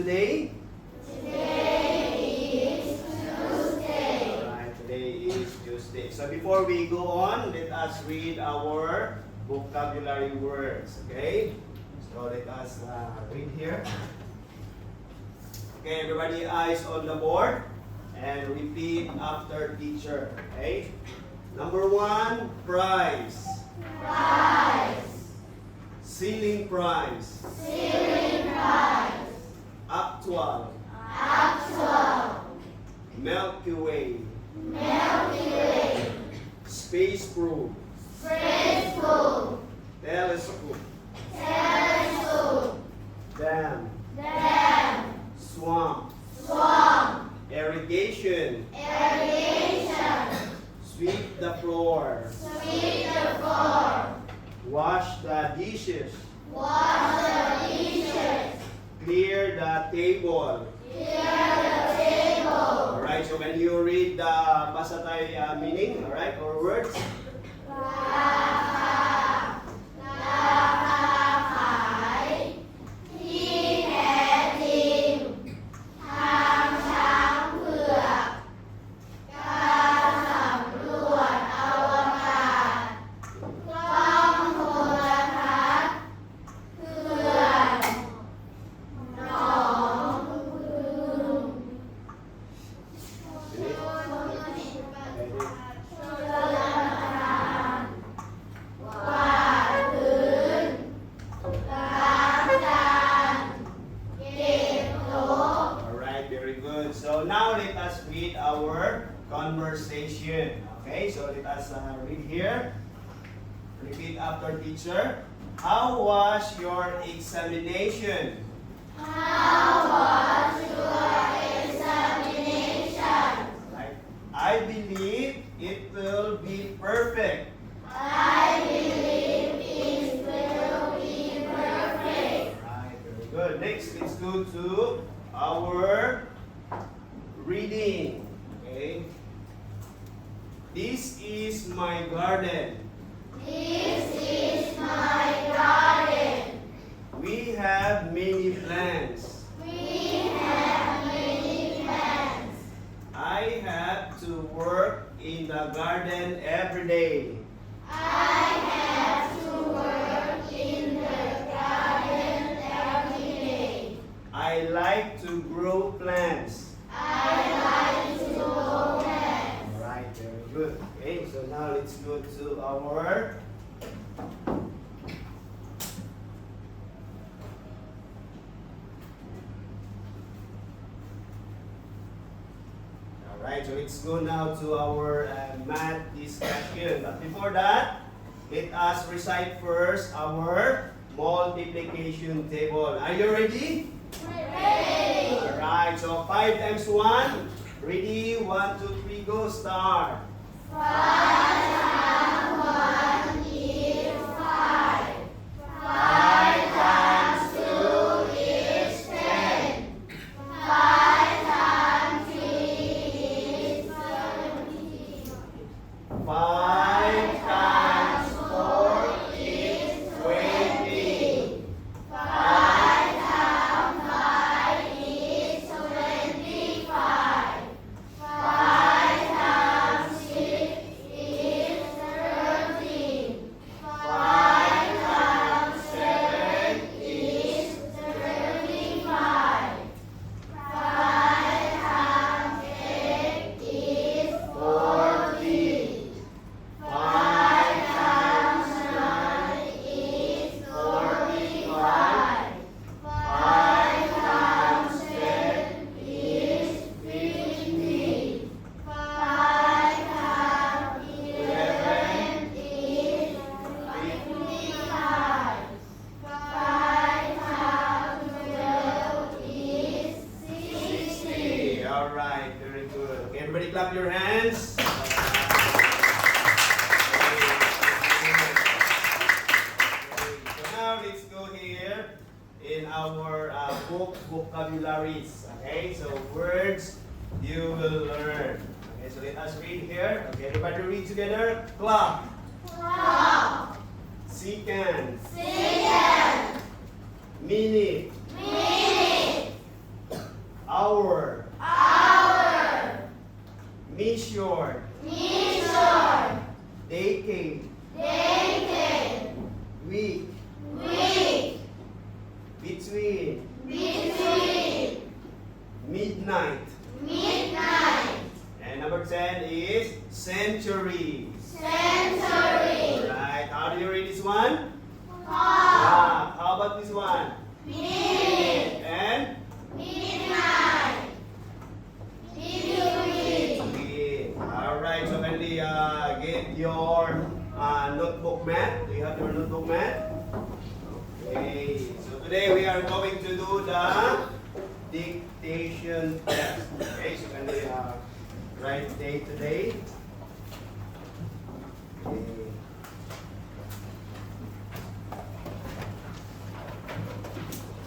today? Today is Tuesday. Alright, today is Tuesday. So before we go on, let us read our vocabulary words. Okay? So let us read here. Okay, everybody, eyes on the board. And repeat after teacher. Okay? Number 1, price. Price. Ceiling price. Ceiling price. Actual. Actual. Milky Way. Milky Way. Space probe. Graceful. Telescope. Telescope. Dam. Dam. Swamp. Swamp. Irrigation. Irrigation. Sweep the floor. Sweep the floor. Wash the dishes. Wash the dishes. Clear the table. Clear the table. Alright, so when you read the Pasatay meaning, alright, or words, alright, very good. So now let us read our conversation. Okay, so let us read here. Repeat after teacher. How was your examination? How was your examination? Right. I believe it will be perfect. I believe it will be perfect. Right, very good. Next, let's go to our reading. Okay. This is my garden. This is my garden. We have many plants. We have many plants. I have to work in the garden every day. I have to work in the garden every day. I like to grow plants. I like to grow plants. Alright, very good. Okay, so now let's go to our Alright, so let's go now to our math discussion. But before that, let us recite first our multiplication table. Are you ready? Ready. Alright, so 5 times 1. Ready? 1, 2, 3, go. Start. 5 times 1 is 5. 5 times 2 is 10. 5 times 3 is 17. 5 times 4 is 20. 5 times 5 is 25. 5 times 6 is 13. 5 times 7 is 35. 5 times 8 is 40. 5 times 9 is 45. 5 times 10 is 50. 5 times 11 is 55. 5 times 12 is 60. Alright, very good. Okay, everybody clap your hands. So now let's go here in our vocabularies. Okay, so words you will learn. Okay, so let us read here. Okay, everybody read together. Clock. Clock. Second. Second. Minute. Minute. Hour. Hour. Measure. Measure. Decade. Decade. Week. Week. Between. Between. Midnight. Midnight. And number 10 is century. Century. Alright, how do you read this one? Half. How about this one? Minute. And? Midnight. Between. Alright, so kindly get your notebook mat. Do you have your notebook mat? Okay, so today we are going to do the dictation test. Okay, so kindly write date today. Okay.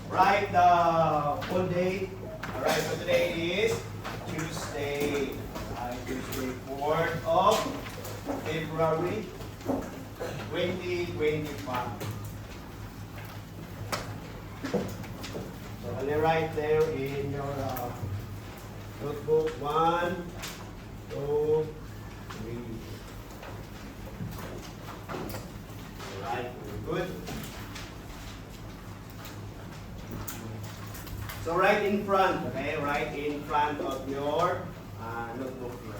Write the full date. Alright, so today is Tuesday. Tuesday, 4th of February 2025. So only write there in your notebook 1, 2, 3. Alright, very good. So right in front, okay? Right in front of your notebook here.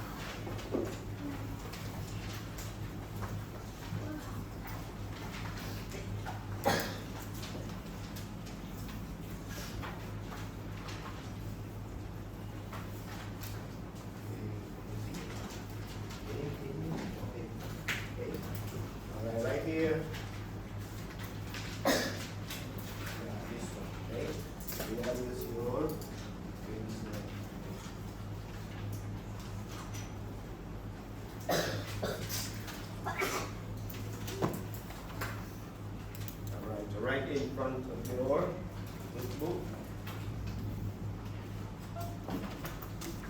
Alright, right here. This one, okay? You have this your Alright, so right in front of your notebook.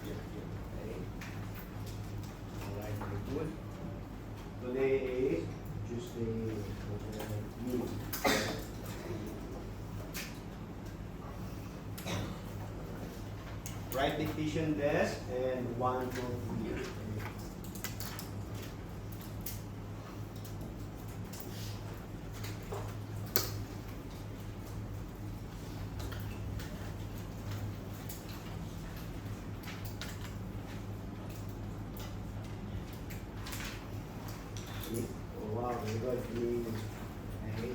Okay. Alright, very good. Today is Tuesday. Write dictation desk and 1, 2, 3. Oh wow, very good. Okay.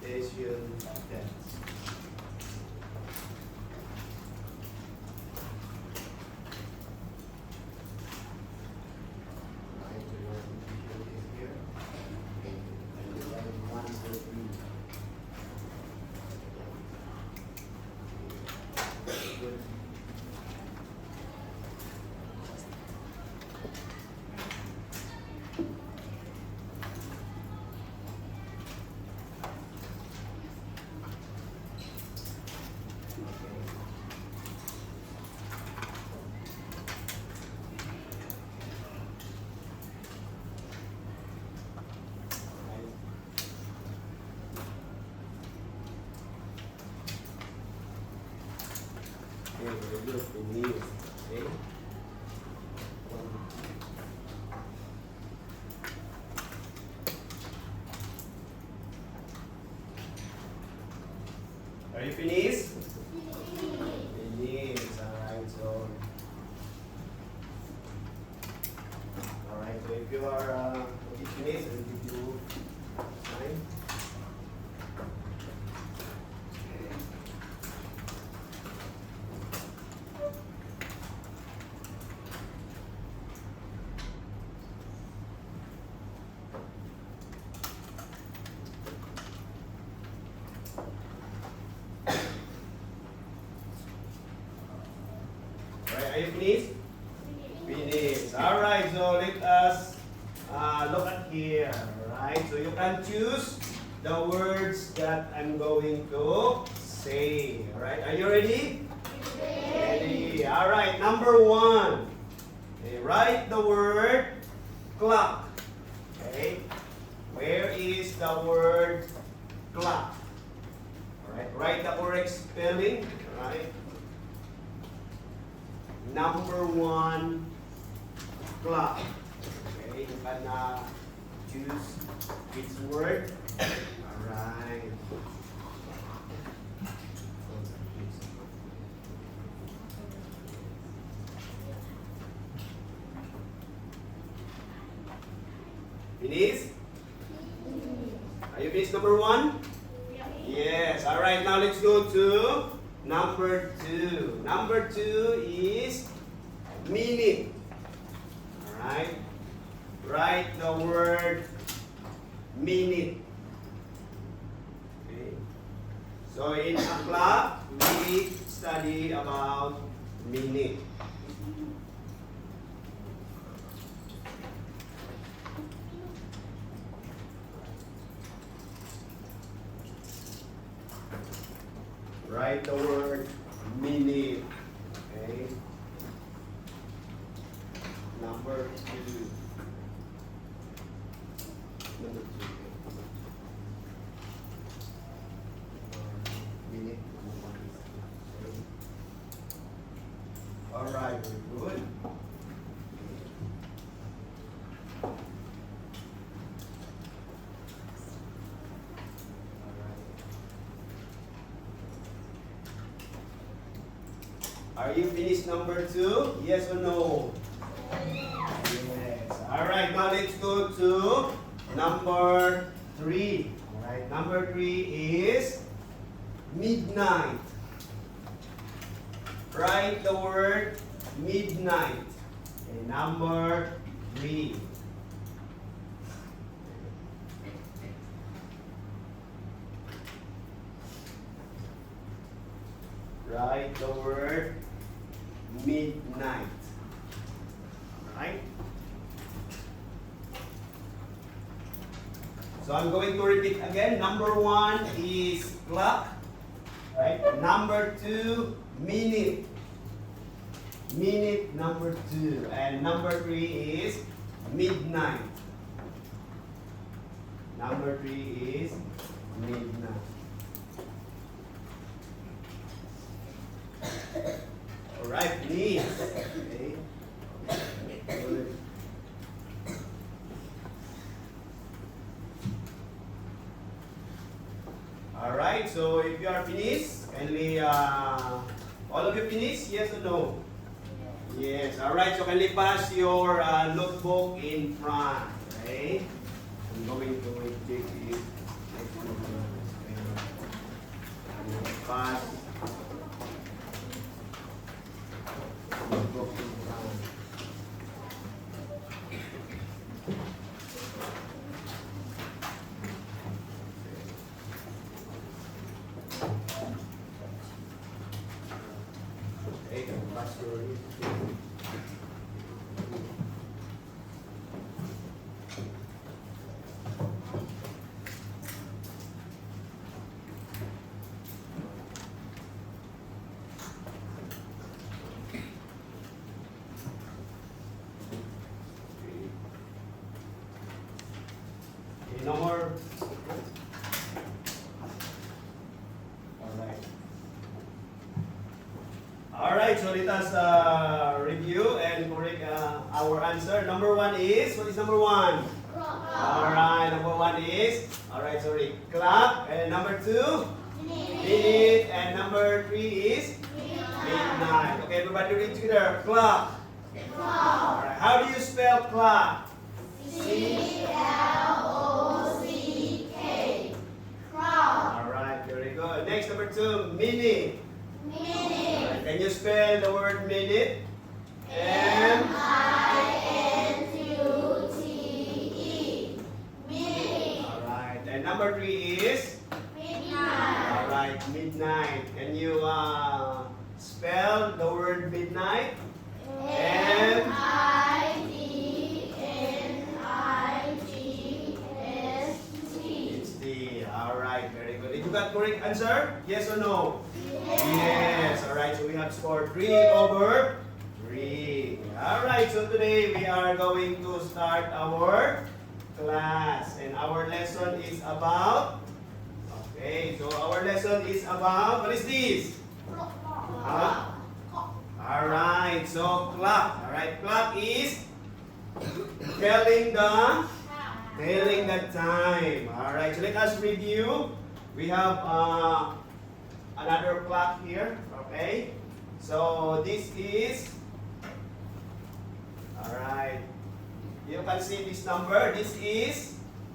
Dictation test. Right, so your dictation is here. And you write 1, 2, 3. Good. Okay, very good. Finish. Okay. Are you finished? Finish. Alright, so. Alright, so if you are finished, I'll give you time. Alright, are you finished? Finished. Alright, so let us look at here. Alright, so you can choose the words that I'm going to say. Alright, are you ready? Ready. Alright, number 1. Okay, write the word clock. Okay? Where is the word clock? Alright, write the correct spelling. Alright. Number 1, clock. Okay, you can choose which word. Alright. Finish? Are you finished number 1? Yes. Alright, now let's go to number 2. Number 2 is minute. Alright. Write the word minute. Okay. So in a class, we study about minute. Write the word minute. Okay. Number 2. Number 2. Minute. Alright, very good. Are you finished number 2? Yes or no? Yes. Alright, now let's go to number 3. Alright, number 3 is midnight. Write the word midnight. Okay, number 3. Write the word midnight. Alright? So I'm going to repeat again. Number 1 is clock. Right? Number 2, minute. Minute number 2. And number 3 is midnight. Number 3 is midnight. Alright, please. Okay. Good. Alright, so if you are finished, kindly, all of you finished? Yes or no? Yes. Alright, so kindly pass your notebook in front. Okay? I'm going to take it. Pass. Notebook in front. Okay, pass your no more. Alright. Alright, so let us review and correct our answer. Number 1 is, what is number 1? Alright, number 1 is, alright, sorry, clock. And number 2? Minute. And number 3 is? Midnight. Okay, everybody read together. Clock. Alright, how do you spell clock? Alright, very good. Next, number 2, minute. Alright, can you spell the word minute? Alright, and number 3 is? Alright, midnight. Can you spell the word midnight? It's D. Alright, very good. Did you got correct answer? Yes or no? Yes. Alright, so we have scored 3/3. Alright, so today we are going to start our class. And our lesson is about, okay, so our lesson is about, what is this? Huh? Alright, so clock. Alright, clock is telling the time. Alright, so let us review. We have another clock here. Okay, so this is, alright, you can see this number. This is,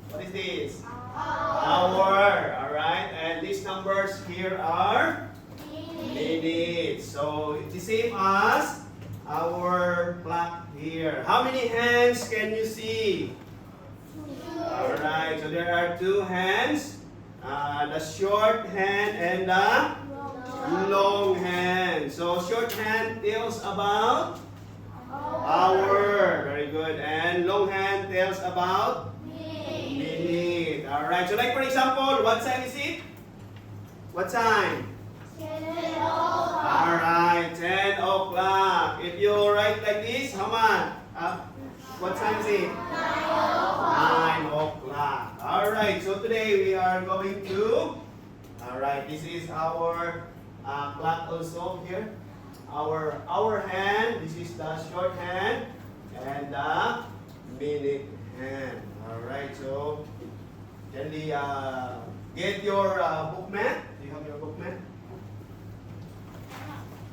what is this? Hour. Alright, and these numbers here are minutes. So it's the same as our clock here. How many hands can you see? Alright, so there are two hands. The short hand and the long hand. So short hand tells about hour. Very good. And long hand tells about minute. Alright, so like for example, what time is it? What time? Alright, 10 o'clock. If you write like this, how much? What time is it? 9 o'clock. Alright, so today we are going to, alright, this is our clock also here. Our hand, this is the short hand, and the minute hand. Alright, so can we get your book mat? Do you have your book mat?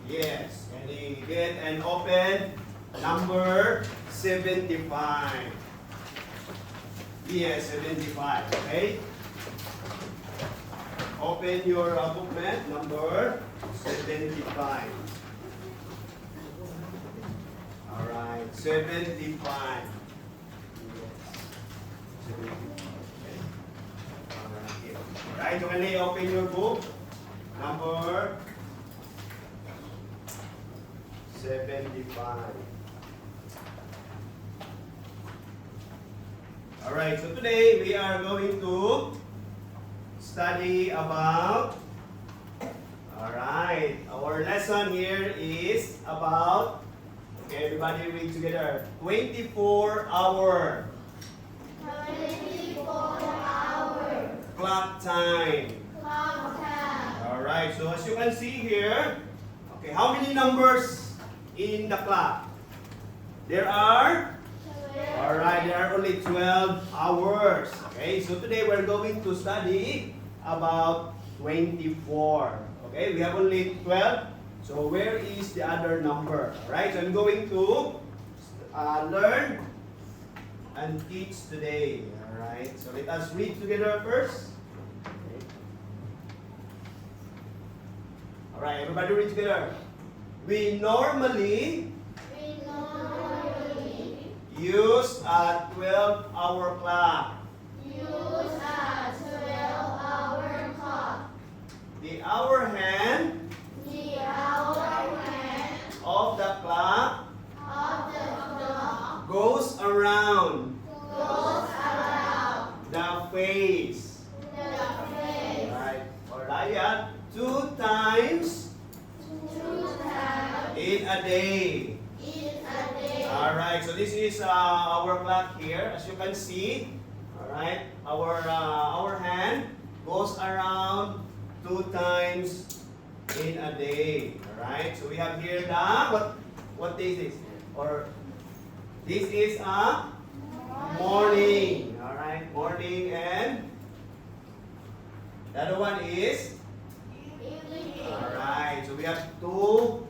Yes, can we get and open number 75. Yes, 75, okay? Open your book mat, number 75. Alright, 75. Alright, so can you open your book? Number 75. Alright, so today we are going to study about, alright, our lesson here is about, okay, everybody read together, 24-hour 24-hour clock time. clock time. Alright, so as you can see here, okay, how many numbers in the clock? There are, alright, there are only 12 hours. Okay, so today we're going to study about 24. Okay, we have only 12. So where is the other number? Alright, so I'm going to learn and teach today. Alright, so let us read together first. Okay. Alright, everybody read together. We normally use a 12-hour clock. Use a 12-hour clock. The hour hand The hour hand of the clock of the clock goes around goes around the face. the face Right. Or like 2 times 2 times in a day. in a day. Alright, so this is our clock here. As you can see, alright, our hand goes around 2 times in a day. Alright, so we have here the, what day is this? Or this is a morning. Alright, morning, and the other one is, Evening. alright, so we have 2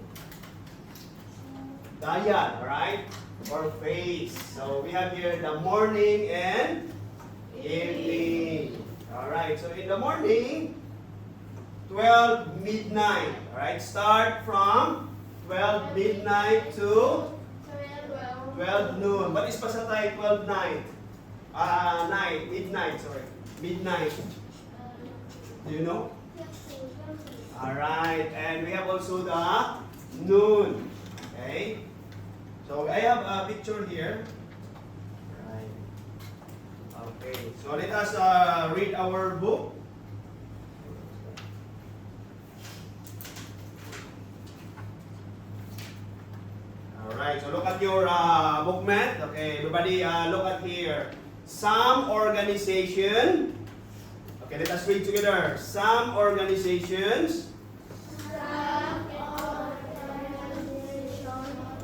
dayan, alright, or face. So we have here the morning and evening. Alright, so in the morning, 12 midnight. Alright, start from 12 midnight to 12 noon. What is pasatay 12 night? Midnight, sorry. Midnight. Do you know? Alright, and we have also the noon. Okay? So I have a picture here. Right. Okay, so let us read our book. Alright, so look at at your booklet. Okay, everybody look at here. Some organization. Okay, let us read together. Some organizations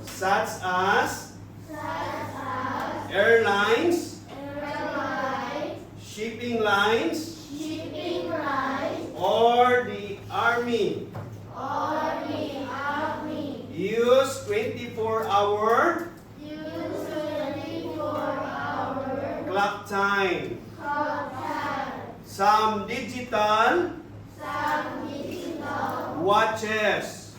such as airlines, shipping lines, or the army use 24-hour clock time. Some digital watches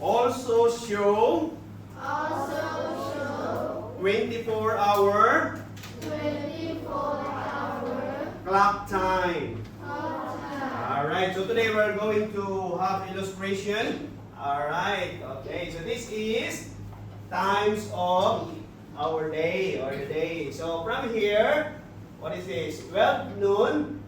also show 24-hour clock time. Alright, so today we're going to have illustration. Alright, okay, so this is times of our day or the day. So from here, what is this? 12 noon.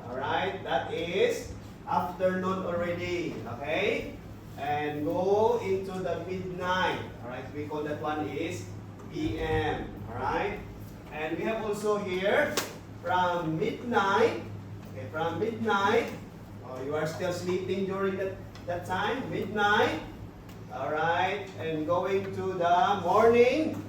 Alright, that is afternoon already. Okay? And go into the midnight. Alright, we call that one is PM. Alright? And we have also here from midnight. Okay, from midnight. Oh, you are still sleeping during that time, midnight. Alright, and going to the morning,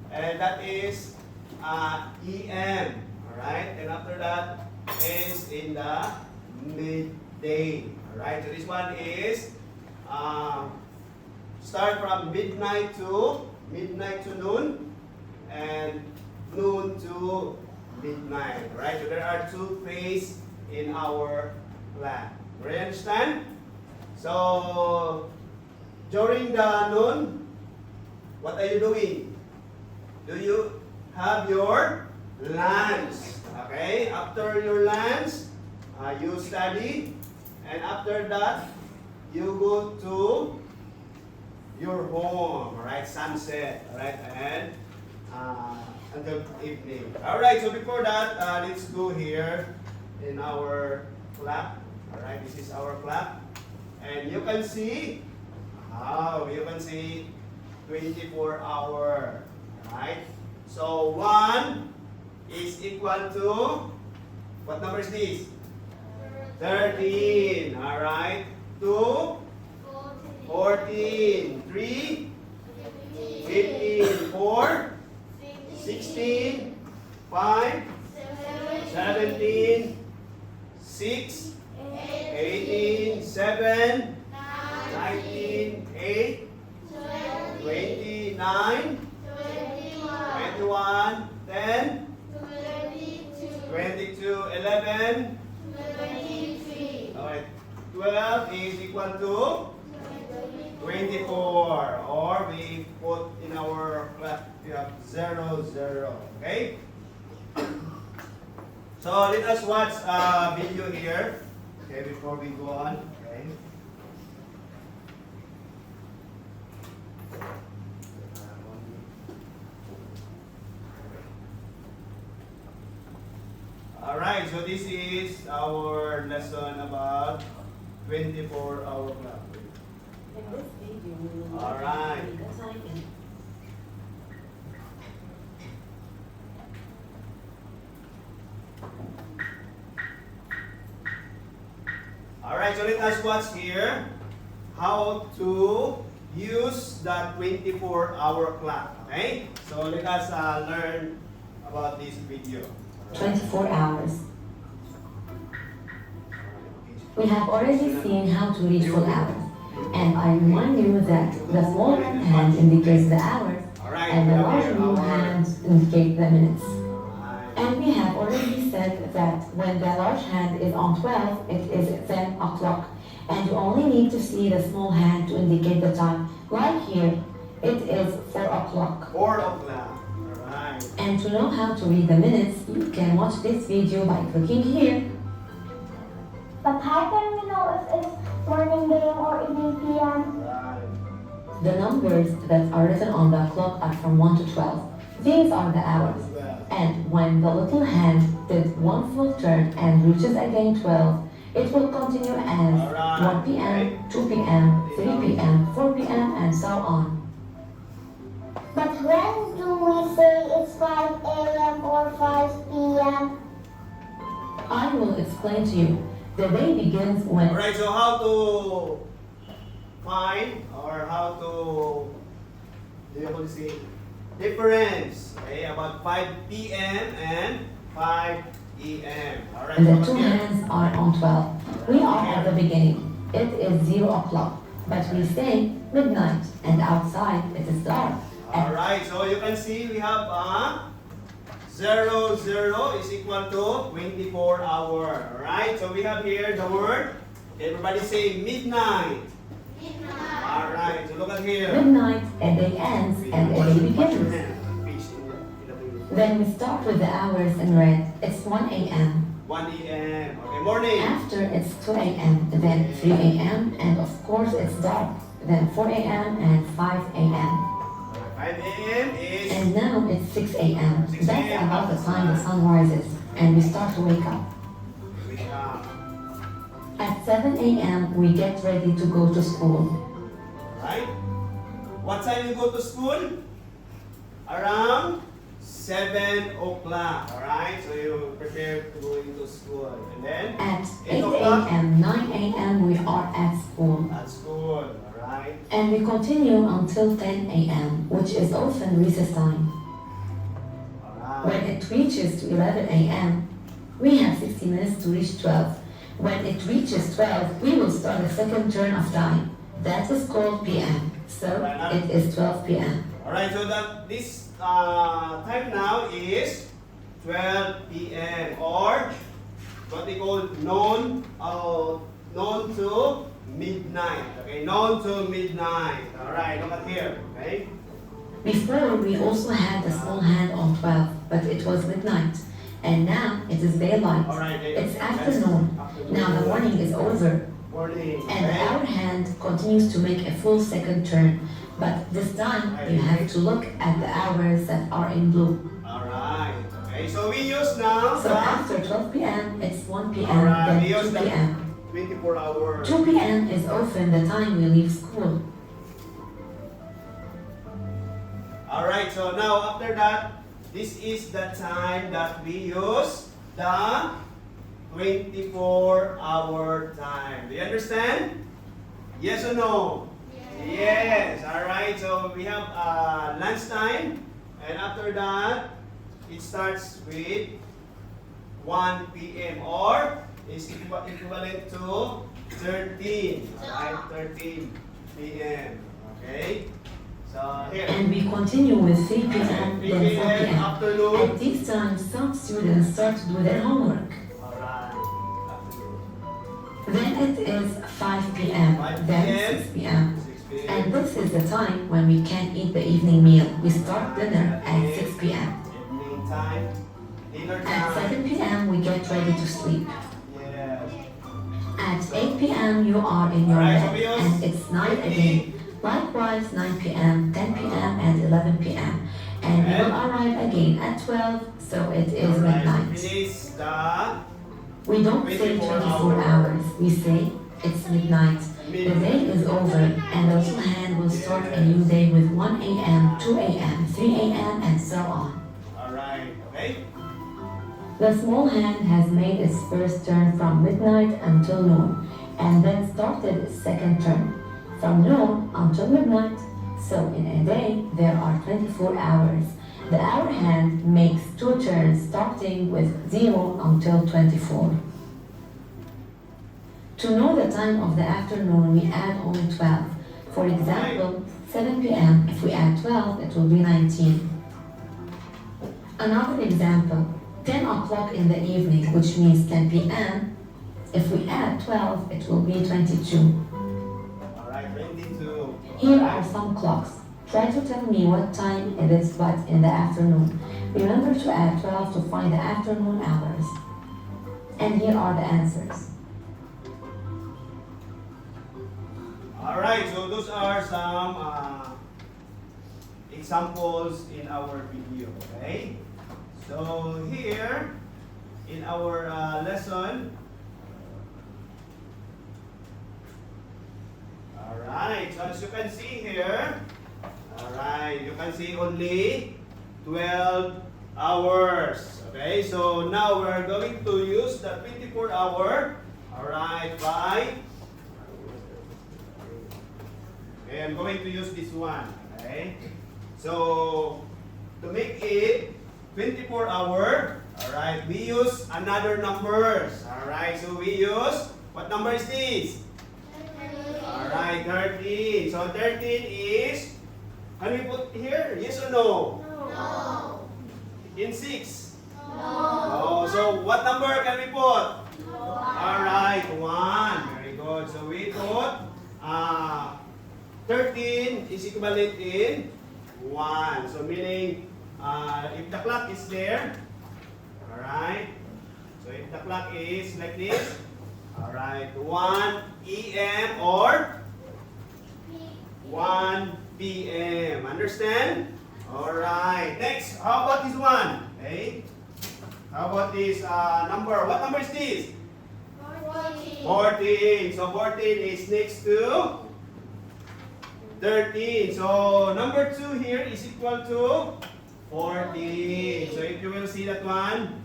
and that is EM. Alright, and after that is in the midday. Alright, so this one is start from midnight to noon, and noon to midnight. Alright, so there are two phases in our plan. Do you understand? So, during the noon, what are you doing? Do you have your lunch? Okay, after your lunch, you study, and after that, you go to your home, alright, sunset, alright, and until evening. Alright, so before that, let's go here in our clock. Alright, this is our clock. And you can see, you can see 24-hour. Right? So 1 is equal to, what number is this? 13. Alright. 2, 14. 3, 15. 4, 16. 5, 17. 6, 18, 7, 19, 8, 29, 21, 10, 22, 11, alright, 12 is equal to 24, or we put in our class, we have 0, 0, okay? So let us watch a video here, okay, before we go on, okay? Alright, so this is our lesson about 24-hour clock. Alright. Alright, so let us watch here how to use the 24-hour clock. Okay? So let us learn about this video. 24 hours. We have already seen how to read full hours, and I remind you that the small right hand indicates the hours, and the large blue hand indicates the minutes. And we have already said that when the large hand is on 12, it is 10 o'clock, and you only need to see the small hand to indicate the time. Right here, it is 4 o'clock. 4 o'clock. Alright. And to know how to read the minutes, you can watch this video by clicking here. But how can we know if it's morning, AM, or evening, PM? Right. The numbers that are written on the clock are from 1 to 12. These are the hours. And when the little hand did one full turn and reaches again 12, it will continue as 1 p.m., 2 p.m., 3 p.m., 4 p.m., and so on. But when do we say it's 5 a.m. or 5 p.m.? I will explain to you. The day begins when Alright, so how to find or how to see difference, okay, about 5 p.m. and 5 a.m. Alright, the so two here. hands are on 12. We are at the beginning. It is 0 o'clock, but we say midnight, and outside it is dark. Alright, so you can see we have 0, 0 is equal to 24 hour. Alright, so we have here the word. Everybody say midnight. Alright, so look at here. Midnight, a day ends and a day What's your begins. hand? Fish in the Then we start with the hours in red. It's 1 a.m. 1 a.m. Okay, morning. After it's 2 a.m., then 3 a.m., and of course it's dark. Then 4 a.m. and 5 a.m. 5 a.m. is And now it's 6 a.m. 6 That's a.m. about the time the sun rises and we start to wake up. wake up. At 7 a.m. we get ready to go to school. Right? What time you go to school? Around 7 o'clock. Alright? So you prepare to go into school. And then At 8 8 o'clock a.m., 9 a.m. we are at school. at school. Alright? And we continue until 10 a.m., which is often recess time. When Alright. it reaches to 11 a.m., we have 60 minutes to reach 12. When it reaches 12, we will start the second turn of time. That is called p.m. So it is 12 p.m. Alright, so that this time now is 12 p.m. or what we call noon to midnight. Okay, noon to midnight. Alright, look at here. Okay? Before, we also had the small hand on 12, but it was midnight. And now it is daylight. Alright, It's afternoon. Now the morning is over. Morning. And Okay? our hand continues to make a full second turn. But this time, you have to look at the hours that are in blue. Alright. Okay, so we use now So the after 12 p.m., it's 1 p.m., Alright, we then use 2 the p.m. 24 hours. 2 p.m. is often the time we leave school. Alright, so now after that, this is the time that we use the 24-hour time. Do you understand? Yes or no? Yes. Alright, so we have lunch time, and after that, it starts with 1 p.m. or is equivalent to 13. Alright, 13 p.m. Okay? So here. And we continue with 3 p.m., 3 then 4 p.m. p.m. afternoon. At these times, some students start to do their homework. Alright. Afternoon. Then it is 5 p.m., 5 then p.m. 6 p.m. 6 p.m. And this is the time when we can eat the evening meal. We start dinner at 6 p.m. Evening time. Dinner At time. 7 p.m. we get ready to sleep. Yes. At 8 p.m. you are in your Alright, bed so we use and it's night again. Likewise, 9 p.m., 10 p.m. and 11 p.m. And we will arrive again at 12, so it is Alright, midnight. finish the We don't say 24 hours, we say it's midnight. The day is over and the little hand will start a new day with 1 a.m., 2 a.m., 3 a.m. and so on. Alright, okay? The small hand has made its first turn from midnight until noon and then started its second turn from noon until midnight. So in a day, there are 24 hours. The hour hand makes two turns starting with 0 until 24. To know the time of the afternoon, we add only 12. For example, 7 p.m., if we add 12, it will be 19. Another example, 10 o'clock in the evening, which means 10 p.m., if we add 12, it will be 22. Alright, 22. Here are some clocks. Try to tell me what time it is but in the afternoon. Remember to add 12 to find the afternoon hours. And here are the answers. Alright, so those are some examples in our video, okay? So here, in our lesson, alright, so as you can see here, alright. Alright, you can see only 12 hours. Okay, so now we're going to use the 24 hour. Alright, by. Okay, I'm going to use this one. Okay, so to make it 24 hour, alright, we use another numbers. Alright, so we use, what number is this? Alright, 13. So 13 is, can we put here? Yes or no? No. In 6? No. Oh, so what number can we put? Alright, 1. Very good. So we put 13 is equivalent in 1. So meaning, if the clock is there, alright, so if the clock is like this, alright, 1 AM or 1 PM. Understand? Alright. Next, how about this one? Okay. How about this number? What number is this? 14. So 14 is next to 13. So number 2 here is equal to 14. So if you will see that one,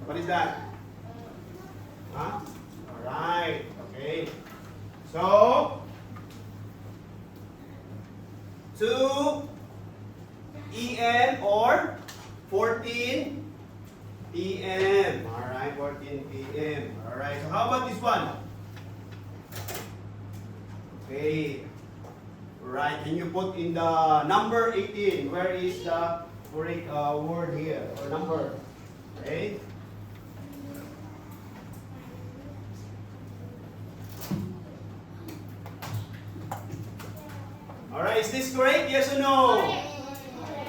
what is that? Huh? Alright. Okay. So 2 EM or 14 PM. Alright, 14 PM. Alright, so how about this one? Okay. Right, can you put in the number 18? Where is the correct word here or number? Okay. Alright, is this correct? Yes or no?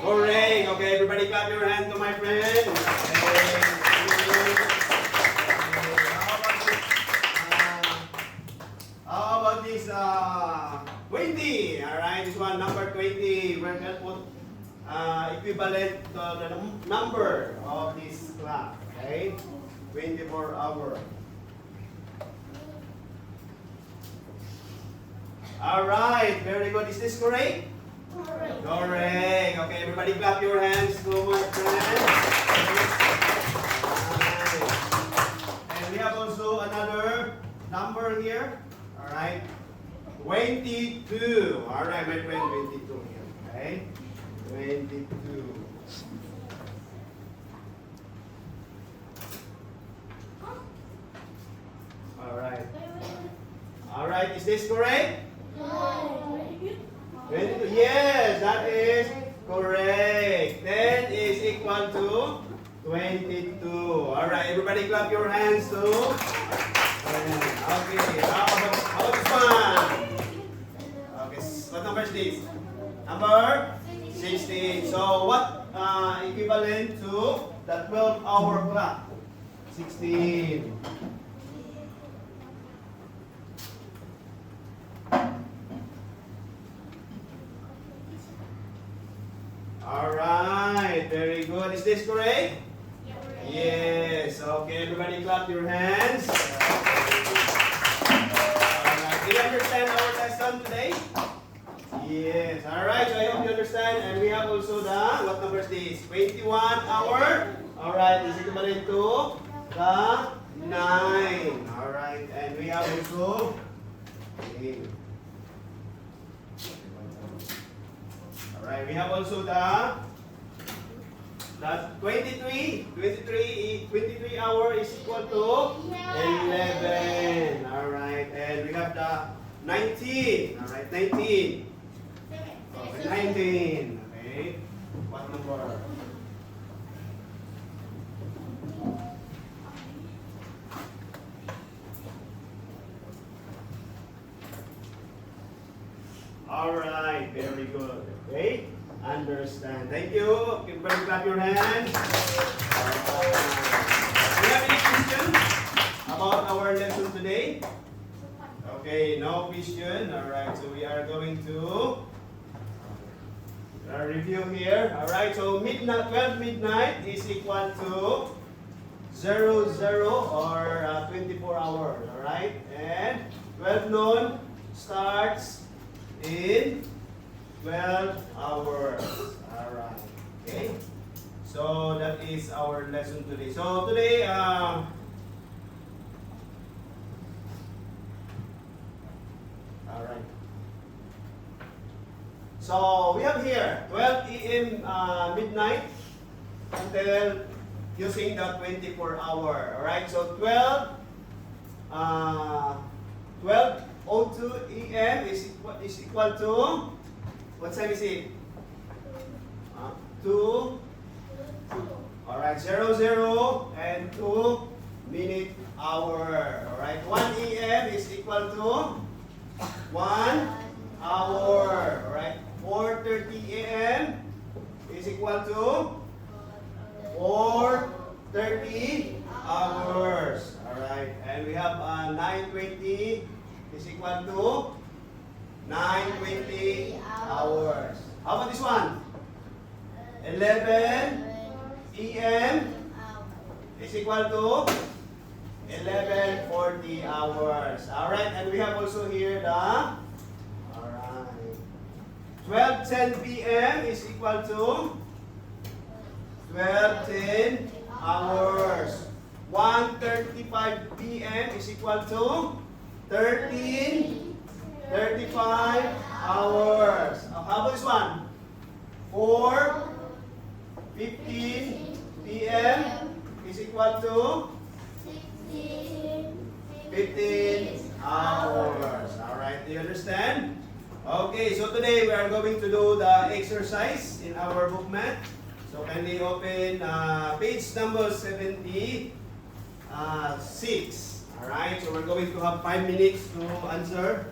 Correct. Okay, everybody clap your hand to my friend. Okay. How about this 20? Alright, this one number 20. We're going to put equivalent to the number of this clock. Okay? 24 hour. Alright, very good. Is this correct? Correct. Correct. Okay, everybody clap your hands to my friend. And we have also another number here. Alright. 22. Alright, my friend, 22 here. Okay? 22. Alright. Alright, is this correct? 22. Yes, that is correct. 10 is equal to 22. Alright, everybody clap your hands too. Okay, how about this one? Okay, what number is this? Number 16. So what equivalent to the 12-hour clock? 16. Alright, very good. Is this correct? Yes. Okay, everybody clap your hands. Alright, do you understand our lesson today? Yes. Alright, so I hope you understand. And we have also the, what number is this? 21 hour. Alright, is equivalent to the 9. Alright, and we have also, okay. Alright, we have also the 23 hour is equal to 11. Alright, and we have the 19. Alright, 19. Okay, 19. Okay, what number? Alright, very good. Okay, understand. Thank you. Everybody clap your hands. Do you have any questions about our lesson today? Okay, no question. Alright, so we are going to review here. Alright, so midnight, 12 midnight is equal to 00 or 24 hours. Alright, and 12 noon starts in 12 hours. Alright. Okay. So that is our lesson today. So today, alright. So we have here 12 a.m. Midnight until using the 24 hour. Alright, so 12:02 a.m. is equal to, what time is it? 2. Alright, 00 and 2 minute hour. Alright, 1 a.m. is equal to 1 hour. Alright, 4:30 a.m. is equal to 4:30 hours. Alright, and we have 9:20 is equal to 9:20 hours. How about this one? 11 p.m. is equal to 11:40 hours. Alright, and we have also here the 12:10 p.m. is equal to 12:10 hours. 1:35 p.m. is equal to 13:35 hours. How about this one? 4:15 p.m. is equal to 15 hours. Alright, do you understand? Okay, so today we are going to do the exercise in our book mat. So kindly open page number 76. Alright, so we're going to have 5 minutes to answer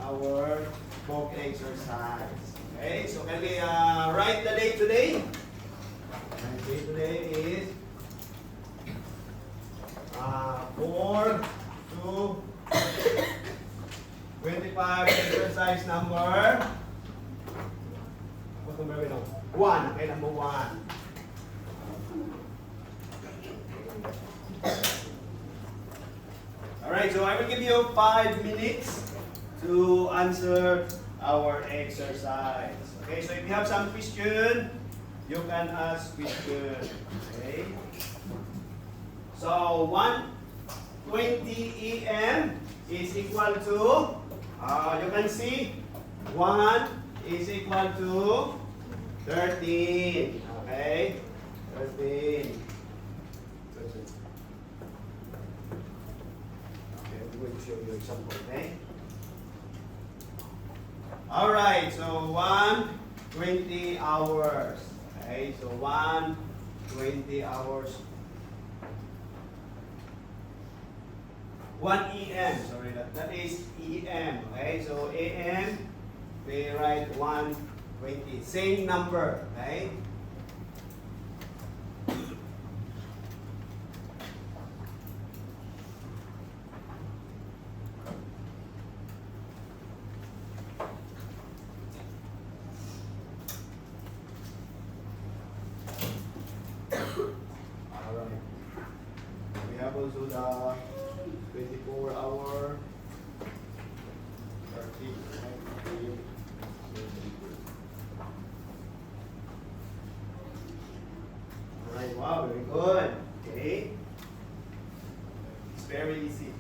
our book exercise. Okay, so kindly write the date today. And date today is 4/2/25, exercise number, what number are we now? 1, okay, number 1. Alright, so I will give you 5 minutes to answer our exercise. Okay, so if you have some question, you can ask question. Okay. So 1:20 a.m. is equal to, you can see, 1 is equal to 13. Okay? 13. Okay, I'm going to show you example, okay? Alright, so 1:20 hours. Okay, so 1:20 hours. 1 e.m. Sorry, that is e.m. Okay, so a.m. we write 1:20. Same number. Okay. Alright. We have also the 24-hour 30. Alright, wow, very good. Okay. It's very easy.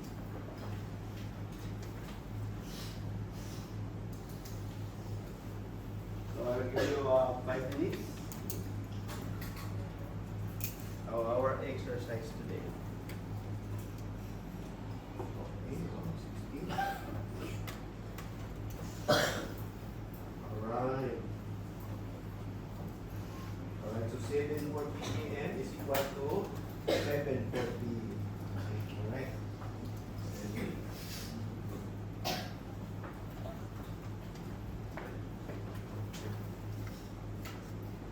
So I will give you 5 minutes of our exercise today. Alright. Alright, so 7:40 a.m. is equal to 7:40. Alright.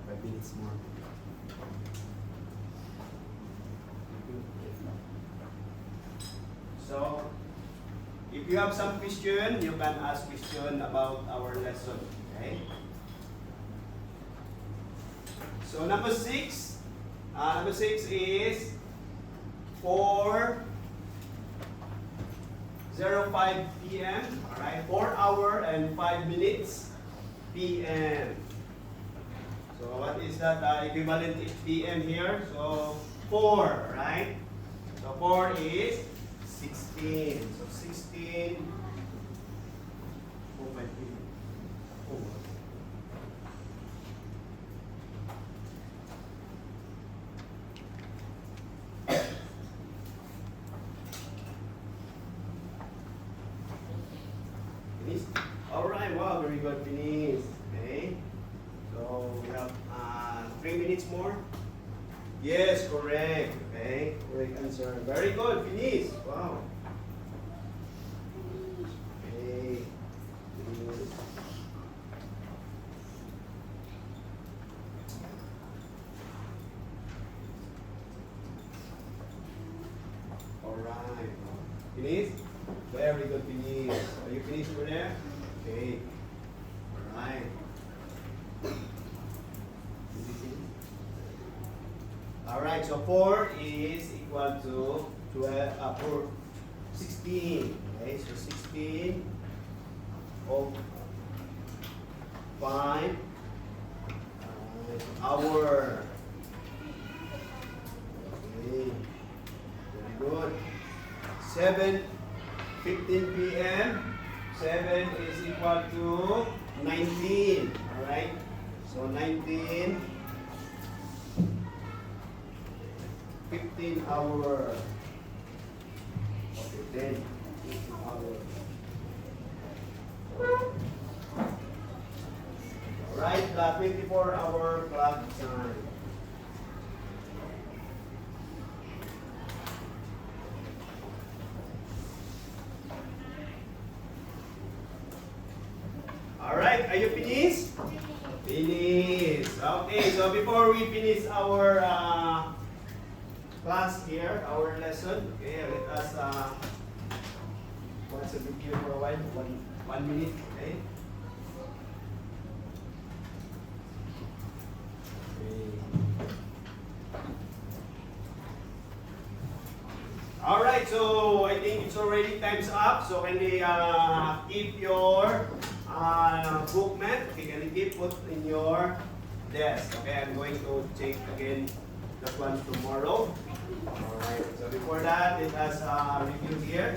5 minutes more. So, if you have some question, you can ask question about our lesson. Okay? So number 6. Number 6 is 4:05 p.m. Alright, 4 hours and 5 minutes p.m. So what is that equivalent p.m. here? So 4, right? So 4 is 16. So 16. Oh, my goodness. Oh. Finish? Alright, wow, very good, finish. Okay. So we have 3 minutes more. Yes, correct. Okay, correct answer. Very good, finish. Wow. Okay. Finish. Alright. Finish? Very good, finish. Are you finished over there? Okay. Alright. Alright, so 4 is equal to 16. Okay, so 16 of 5 hour. Okay, very good. 7:15 p.m. 7 is equal to 19. Alright, so 19. 15 hour. Okay, then 15 hour. Alright, the 24-hour clock time. Alright, are you finished? Finished. Okay, so before we finish our class here, our lesson, okay, let us watch a video for a while, one minute, okay? Alright, so I think it's already time's up. So can we keep your book mat? Okay, can you keep put in your desk? Okay, I'm going to check again that one tomorrow. Alright, so before that, let us review here.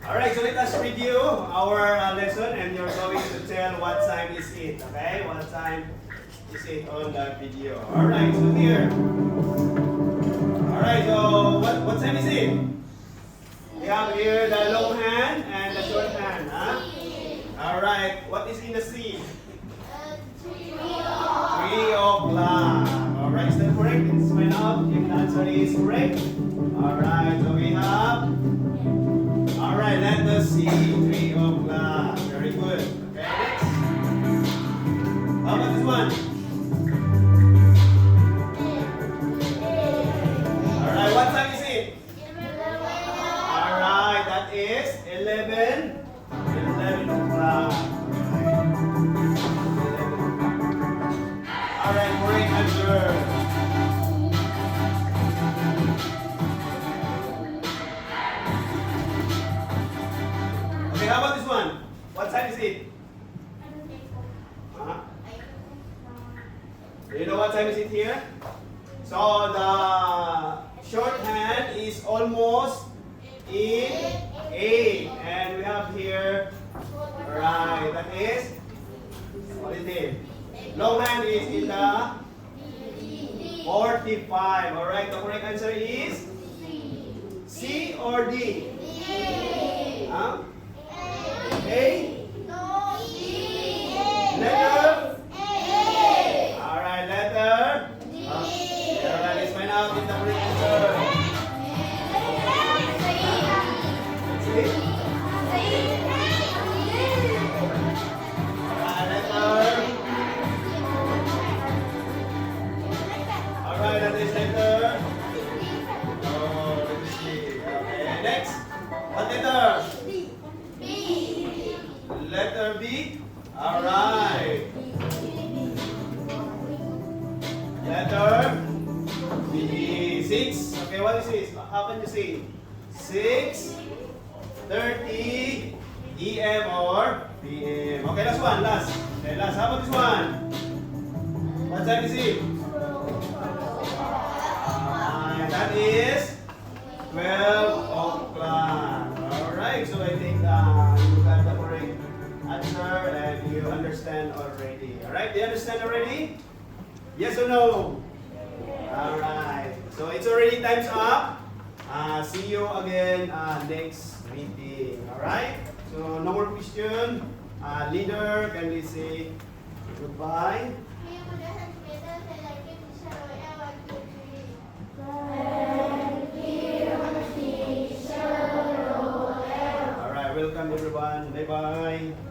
Alright, so let us review our lesson and you're going to tell what time is it, okay? What time is it on the video. Alright, so here. Alright, so what time is it? We have here the long hand and the short hand, huh? Alright, what is in the C? 3 o'clock. Alright, is that correct? Let's find out if the answer is correct. Alright, so we have. Alright, let us see. 3 o'clock. Very good. Okay, next. How about this one? Alright, what time is it? Alright, that is 11 o'clock. Alright, great answer. Okay, how about this one? What time is it? Do you know what time is it here? So the shorthand is almost in 8. And we have here, right, that is, what is it? Longhand is in the 45. Alright, the correct answer is C or D? Huh? A? Letter? Alright, letter? Alright, let's find out if the correct answer. Let's see. Alright, letter. Alright, that is how can you say? 6:30 EM or PM. Okay, last one, last. Okay, last. How about this one? What time is it? That is 12 o'clock. Alright, so I think you got the correct answer and you understand already. Alright, do you understand already? Yes or no? Alright, so it's already time's up. See you again next meeting. Alright, so no more question. Leader, can we say goodbye? Alright, welcome everyone. Bye-bye.